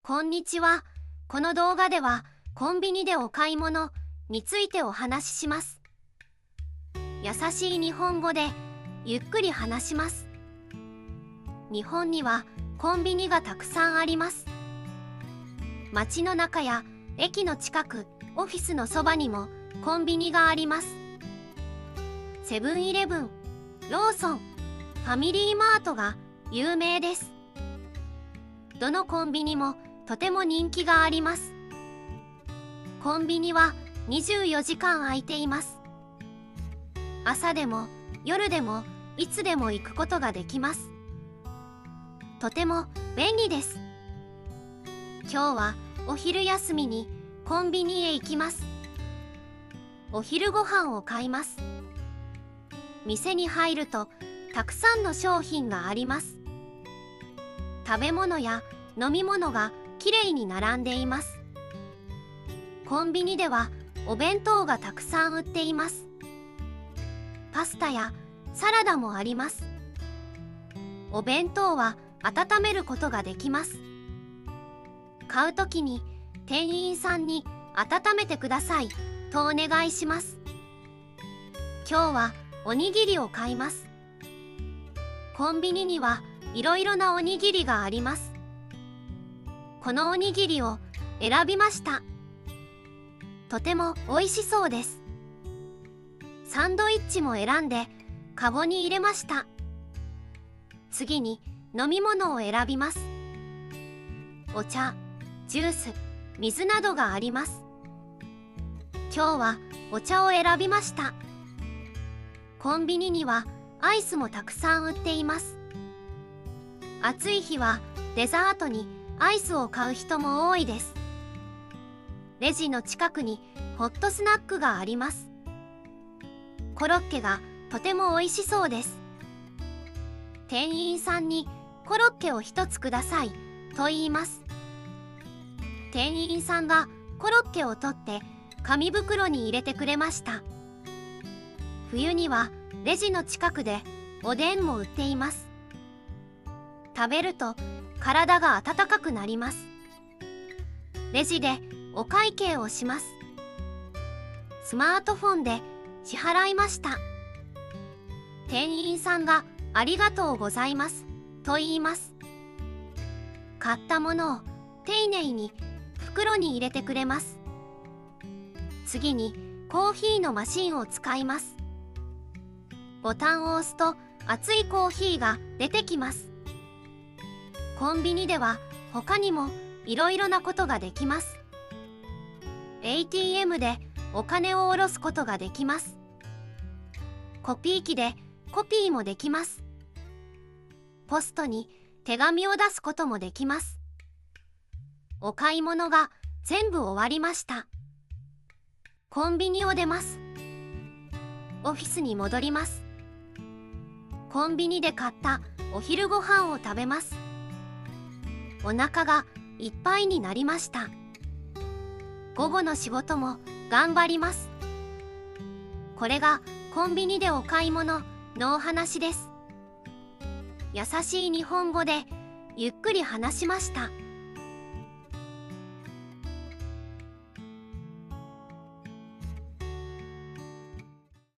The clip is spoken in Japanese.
こんにちは。この動画ではコンビニでお買い物についてお話しします。優しい日本語でゆっくり話します。日本にはコンビニがたくさんあります。街の中や駅の近く、オフィスのそばにもコンビニがあります。セブンイレブン、ローソン、ファミリーマートが有名です。どのコンビニもとても人気があります。コンビニは24時間空いています。朝でも夜でもいつでも行くことができます。とても便利です。今日はお昼休みにコンビニへ行きます。お昼ご飯を買います。店に入るとたくさんの商品があります。食べ物や飲み物がきれいに並んでいます。コンビニではお弁当がたくさん売っています。パスタやサラダもあります。お弁当は温めることができます。買うときに店員さんに温めてくださいとお願いします。今日はおにぎりを買います。コンビニにはいろいろなおにぎりがあります。このおにぎりを選びました。とても美味しそうです。サンドイッチも選んでカゴに入れました。次に飲み物を選びます。お茶、ジュース、水などがあります。今日はお茶を選びました。コンビニにはアイスもたくさん売っています。暑い日はデザートにアイスを買う人も多いです。レジの近くにホットスナックがあります。コロッケがとても美味しそうです。店員さんにコロッケを一つくださいと言います。店員さんがコロッケを取って紙袋に入れてくれました。冬にはレジの近くでおでんも売っています。食べると体が温かくなります。レジでお会計をします。スマートフォンで支払いました。店員さんがありがとうございますと言います。買ったものを丁寧に袋に入れてくれます。次にコーヒーのマシンを使います。ボタンを押すと熱いコーヒーが出てきます。コンビニでは他にもいろいろなことができます。ATM でお金を下ろすことができます。コピー機でコピーもできます。ポストに手紙を出すこともできます。お買い物が全部終わりました。コンビニを出ます。オフィスに戻ります。コンビニで買ったお昼ご飯を食べます。お腹がいっぱいになりました。午後の仕事も頑張ります。これがコンビニでお買い物のお話です。優しい日本語でゆっくり話しました。